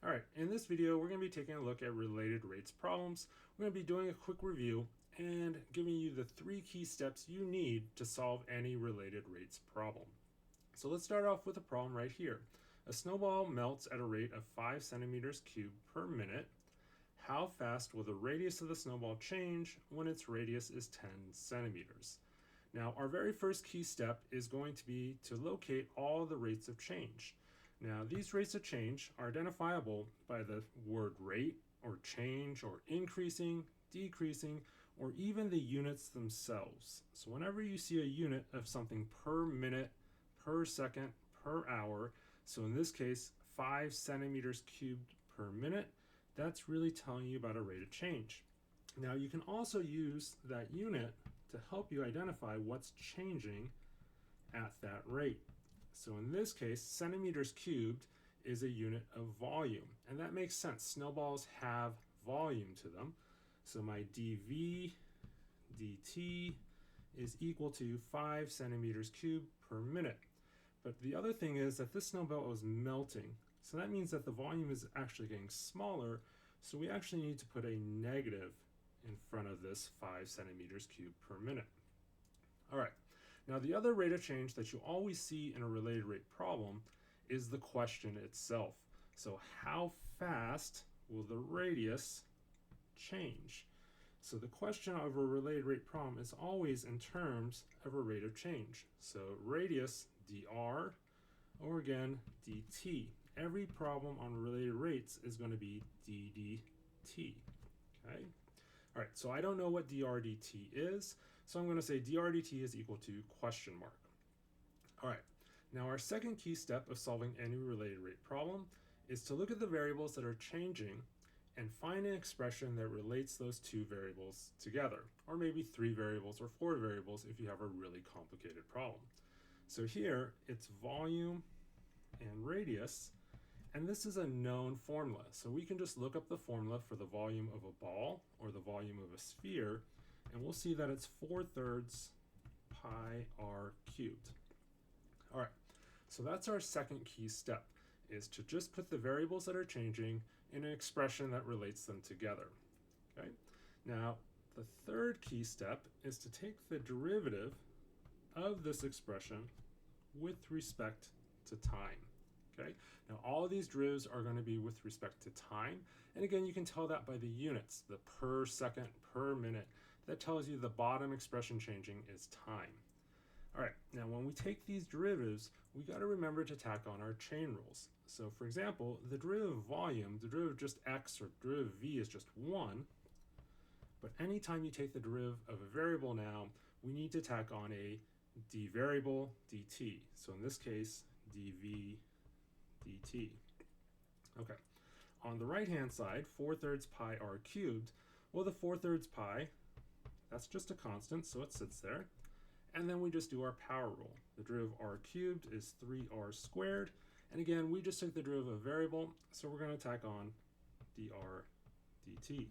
All right, in this video, we're going to be taking a look at related rates problems. We're going to be doing a quick review and giving you the 3 key steps you need to solve any related rates problem. So let's start off with a problem right here. A snowball melts at a rate of 5 centimeters cubed per minute. How fast will the radius of the snowball change when its radius is 10 centimeters? Now, our very first key step is going to be to locate all the rates of change. Now, these rates of change are identifiable by the word rate or change or increasing, decreasing, or even the units themselves. So whenever you see a unit of something per minute, per second, per hour, so in this case, 5 centimeters cubed per minute, that's really telling you about a rate of change. Now, you can also use that unit to help you identify what's changing at that rate. So in this case, centimeters cubed is a unit of volume, and that makes sense. Snowballs have volume to them. So my dV dt is equal to 5 centimeters cubed per minute. But the other thing is that this snowball is melting, so that means that the volume is actually getting smaller, so we actually need to put a negative in front of this 5 centimeters cubed per minute. All right. Now, the other rate of change that you always see in a related rate problem is the question itself. So how fast will the radius change? So the question of a related rate problem is always in terms of a rate of change. So radius, dr, or again, dt. Every problem on related rates is going to be ddt. Okay? All right, so I don't know what dr dt is, so I'm going to say dr dt is equal to question mark. All right, now our second key step of solving any related rate problem is to look at the variables that are changing and find an expression that relates those two variables together, or maybe 3 variables or 4 variables if you have a really complicated problem. So here, it's volume and radius, and this is a known formula. So we can just look up the formula for the volume of a ball or the volume of a sphere, and we'll see that it's 4/3 pi r cubed. All right, so that's our second key step, is to just put the variables that are changing in an expression that relates them together. Okay. Now, the third key step is to take the derivative of this expression with respect to time. Okay. Now, all of these derivatives are going to be with respect to time. And again, you can tell that by the units, the per second, per minute. That tells you the bottom expression changing is time. All right, now when we take these derivatives, we got to remember to tack on our chain rules. So for example, the derivative of volume, the derivative of just x or derivative of v is just 1. But anytime you take the derivative of a variable now, we need to tack on a d variable dt. So in this case, dv dt. Okay, on the right-hand side, 4/3 pi r cubed, well, the 4/3 pi, that's just a constant, so it sits there. And then we just do our power rule. The derivative of r cubed is 3r squared. And again, we just took the derivative of a variable, so we're going to tack on dr dt.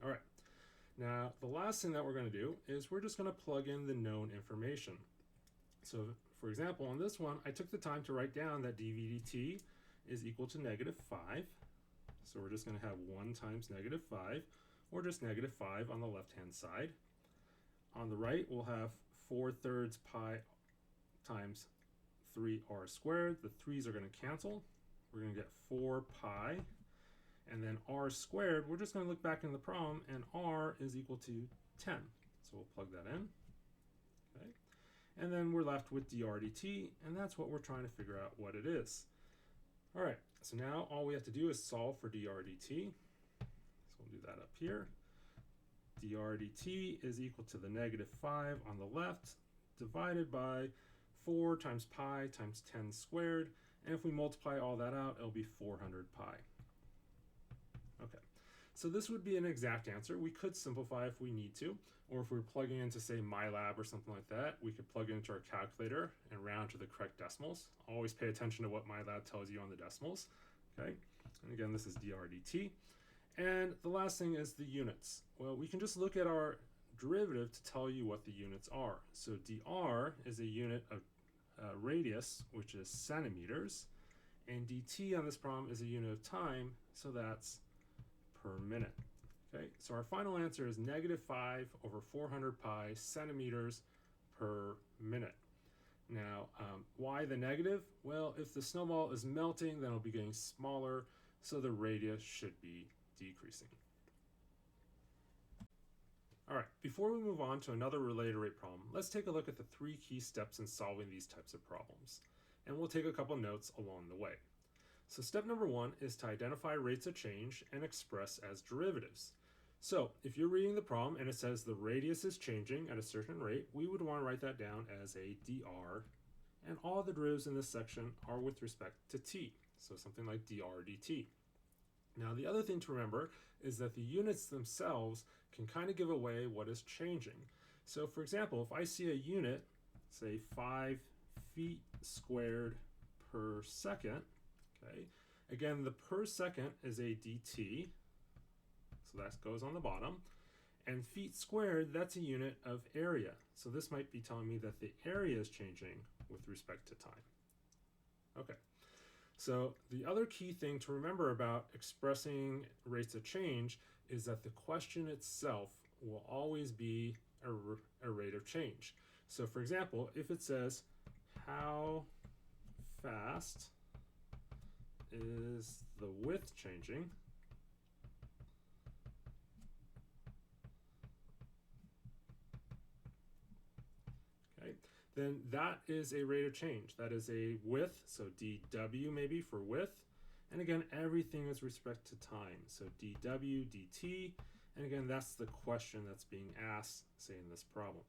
All right, now the last thing that we're going to do is we're just going to plug in the known information. So for example, on this one, I took the time to write down that dv dt is equal to -5. So we're just going to have 1 times -5, or just -5 on the left-hand side. On the right, we'll have 4/3 pi times 3r squared. The 3's are going to cancel. We're going to get 4 pi. And then r squared, we're just going to look back in the problem, and r is equal to 10. So we'll plug that in. Okay. And then we're left with dr dt, and that's what we're trying to figure out what it is. All right, so now all we have to do is solve for dr dt. So we'll do that up here. Dr dt is equal to the -5 on the left, divided by 4 times pi times 10 squared. And if we multiply all that out, it'll be 400 pi. Okay, so this would be an exact answer. We could simplify if we need to, or if we were plugging into, say, MyLab or something like that, we could plug it into our calculator and round to the correct decimals. Always pay attention to what MyLab tells you on the decimals. Okay, and again, this is dr dt. And the last thing is the units. Well, we can just look at our derivative to tell you what the units are. So dr is a unit of radius, which is centimeters, And dt on this problem is a unit of time, so that's per minute. Okay, so our final answer is -5/400 pi centimeters per minute. Now, why the negative? Well, if the snowball is melting, then it'll be getting smaller, so the radius should be decreasing. All right, before we move on to another related rate problem, let's take a look at the 3 key steps in solving these types of problems. And we'll take a couple notes along the way. So step number 1 is to identify rates of change and express as derivatives. So if you're reading the problem and it says the radius is changing at a certain rate, we would want to write that down as a dr, and all the derivatives in this section are with respect to t, so something like dr dt. Now the other thing to remember is that the units themselves can kind of give away what is changing. So for example, if I see a unit, say 5 feet squared per second, okay, again the per second is a dt, so that goes on the bottom, and feet squared, that's a unit of area. So this might be telling me that the area is changing with respect to time. Okay. So the other key thing to remember about expressing rates of change is that the question itself will always be a rate of change. So for example, if it says, how fast is the width changing? Okay, then that is a rate of change. That is a width, so dw maybe for width. And again, everything is respect to time. So dw, dt, and again, that's the question that's being asked, say in this problem.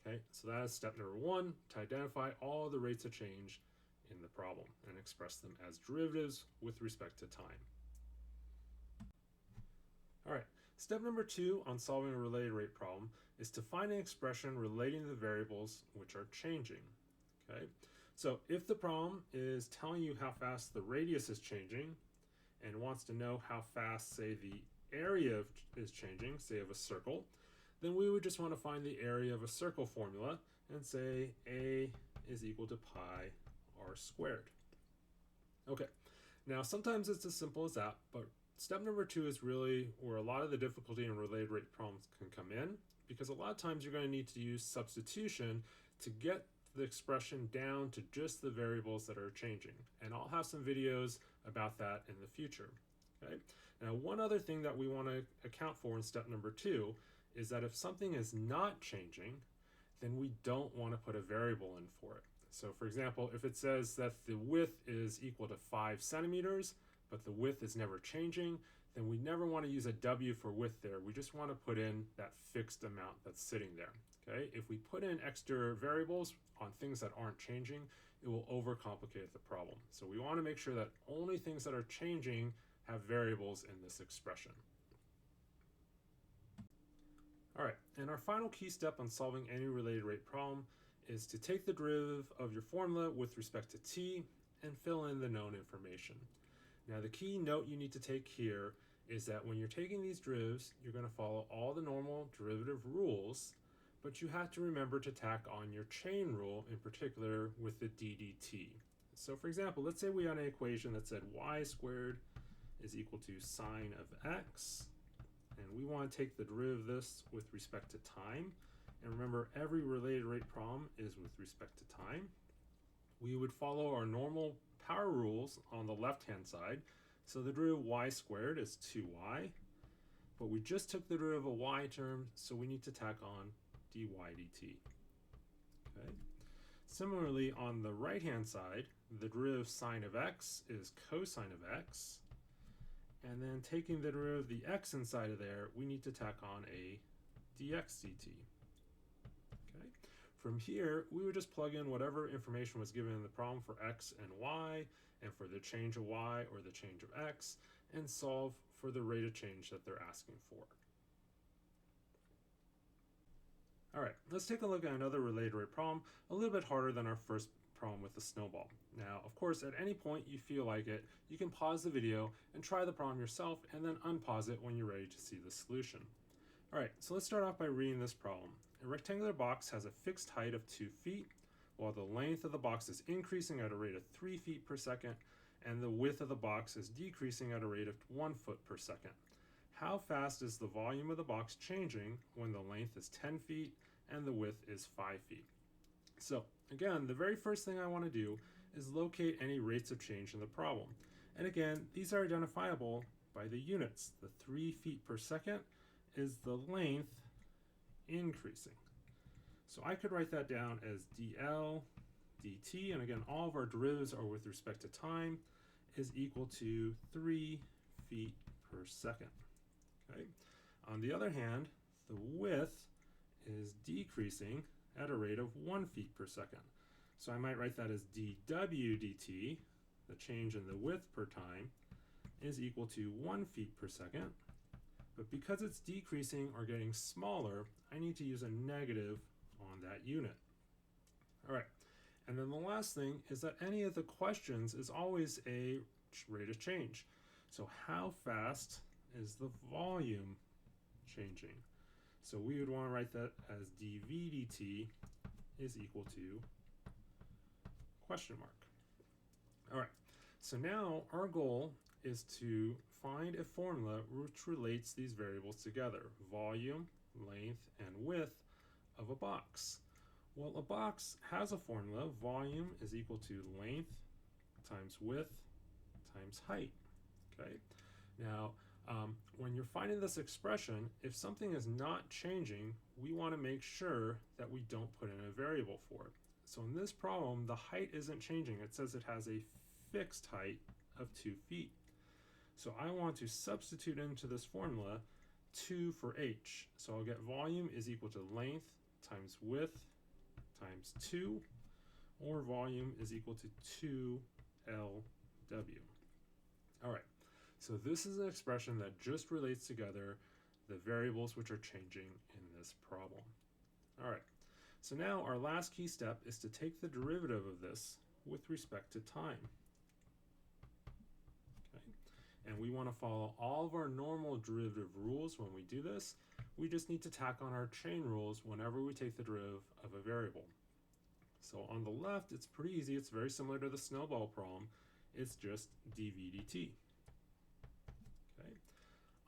Okay, so that is step number 1, to identify all the rates of change in the problem and express them as derivatives with respect to time. All right, step number 2 on solving a related rate problem is to find an expression relating to the variables which are changing. Okay, so if the problem is telling you how fast the radius is changing and wants to know how fast, say, the area is changing, say of a circle, then we would just want to find the area of a circle formula and say a is equal to pi r squared. Okay, now sometimes it's as simple as that, but step number 2 is really where a lot of the difficulty in related rate problems can come in, because a lot of times you're going to need to use substitution to get the expression down to just the variables that are changing. And I'll have some videos about that in the future. Okay? Now, one other thing that we want to account for in step number 2 is that if something is not changing, then we don't want to put a variable in for it. So for example, if it says that the width is equal to 5 centimeters, but the width is never changing, then we never want to use a w for width there. We just want to put in that fixed amount that's sitting there. Okay? If we put in extra variables on things that aren't changing, it will overcomplicate the problem. So we want to make sure that only things that are changing have variables in this expression. All right, and our final key step on solving any related rate problem is to take the derivative of your formula with respect to t and fill in the known information. Now the key note you need to take here is that when you're taking these derivatives, you're going to follow all the normal derivative rules, but you have to remember to tack on your chain rule, in particular with the ddt. So for example, let's say we had an equation that said y squared is equal to sine of x, and we want to take the derivative of this with respect to time. And remember, every related rate problem is with respect to time. We would follow our normal power rules on the left-hand side. So the derivative of y squared is 2y, but we just took the derivative of a y term, so we need to tack on dy dt. Okay. Similarly, on the right-hand side, the derivative of sine of x is cosine of x, and then taking the derivative of the x inside of there, we need to tack on a dx dt. Okay. From here, we would just plug in whatever information was given in the problem for x and y, and for the change of y or the change of x, and solve for the rate of change that they're asking for. All right, let's take a look at another related rate problem, a little bit harder than our first problem with the snowball. Now, of course, at any point you feel like it, you can pause the video and try the problem yourself, and then unpause it when you're ready to see the solution. All right, so let's start off by reading this problem. A rectangular box has a fixed height of 2 feet, while the length of the box is increasing at a rate of 3 feet per second, and the width of the box is decreasing at a rate of 1 foot per second. How fast is the volume of the box changing when the length is 10 feet and the width is 5 feet? So again, the very first thing I want to do is locate any rates of change in the problem. And again, these are identifiable by the units. The 3 feet per second is the length increasing. So I could write that down as dl dt, and again, all of our derivatives are with respect to time, is equal to 3 feet per second. Okay. On the other hand, the width is decreasing at a rate of 1 feet per second. So I might write that as dw dt, the change in the width per time, is equal to 1 feet per second. But because it's decreasing or getting smaller, I need to use a negative on that unit. All right, and then the last thing is that any of the questions is always a rate of change. So how fast is the volume changing? So we would want to write that as dv dt is equal to question mark. All right, so now our goal is to find a formula which relates these variables together: volume, length, and width of a box. Well, a box has a formula. Volume is equal to length times width times height. Okay. Now, when you're finding this expression, if something is not changing, we want to make sure that we don't put in a variable for it. So in this problem, the height isn't changing. It says it has a fixed height of 2 feet. So I want to substitute into this formula 2 for h. So I'll get volume is equal to length times width times 2, or volume is equal to 2lw. All right, so this is an expression that just relates together the variables which are changing in this problem. All right, so now our last key step is to take the derivative of this with respect to time. And we want to follow all of our normal derivative rules when we do this. We just need to tack on our chain rules whenever we take the derivative of a variable. So on the left, it's pretty easy. It's very similar to the snowball problem. It's just dv dt. Okay.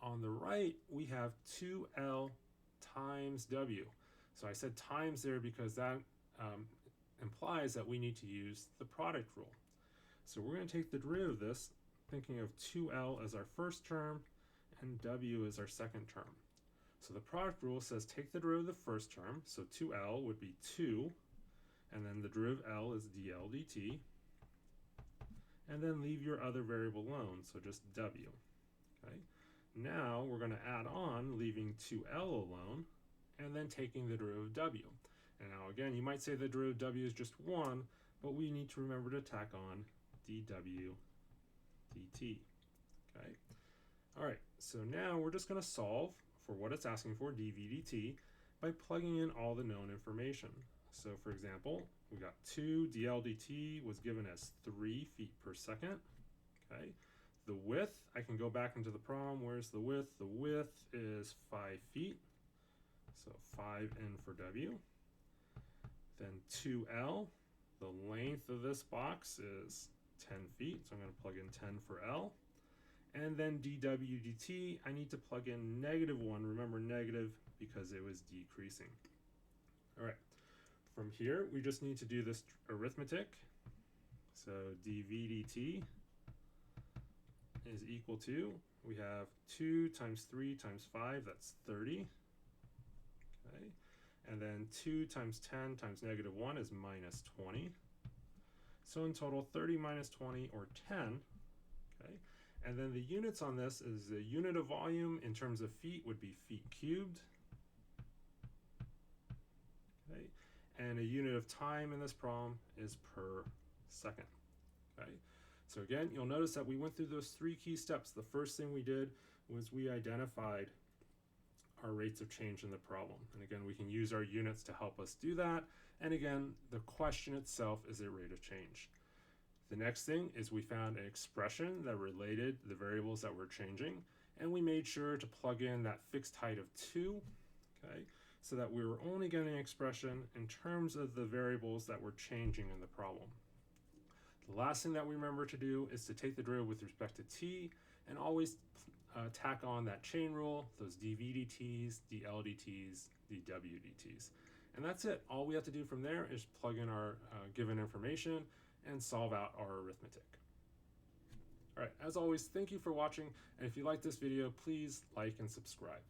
On the right, we have 2l times w. So I said times there because that implies that we need to use the product rule. So we're going to take the derivative of this, thinking of 2l as our first term and w as our second term. So the product rule says take the derivative of the first term, so 2l would be 2, and then the derivative l is dl dt, and then leave your other variable alone, so just w. Okay. Now we're going to add on leaving 2l alone, and then taking the derivative of w. And now again, you might say the derivative of w is just 1, but we need to remember to tack on dw dt. Okay. All right, so now we're just going to solve for what it's asking for, dv dt, by plugging in all the known information. So for example, we got 2 dl dt was given as 3 feet per second. Okay. The width, I can go back into the problem. Where's the width? The width is 5 feet. So 5n for w. Then 2l, the length of this box is 10 feet, so I'm going to plug in 10 for L. And then dw dt, I need to plug in -1. Remember negative because it was decreasing. All right, from here, we just need to do this arithmetic. So dv dt is equal to, we have 2 times 3 times 5, that's 30. Okay, and then 2 times 10 times -1 is -20. So in total, 30 minus 20, or 10. Okay, and then the units on this is the unit of volume in terms of feet would be feet cubed. Okay, and a unit of time in this problem is per second. Okay, so again, you'll notice that we went through those 3 key steps. The first thing we did was we identified our rates of change in the problem. And again, we can use our units to help us do that. And again, the question itself is a rate of change. The next thing is we found an expression that related the variables that were changing, and we made sure to plug in that fixed height of 2, okay, so that we were only getting an expression in terms of the variables that were changing in the problem. The last thing that we remember to do is to take the derivative with respect to t and always tack on that chain rule, those dv dt's, dl dt's, dw dt's. And that's it. All we have to do from there is plug in our given information and solve out our arithmetic. All right, as always, thank you for watching, and if you like this video, please like and subscribe.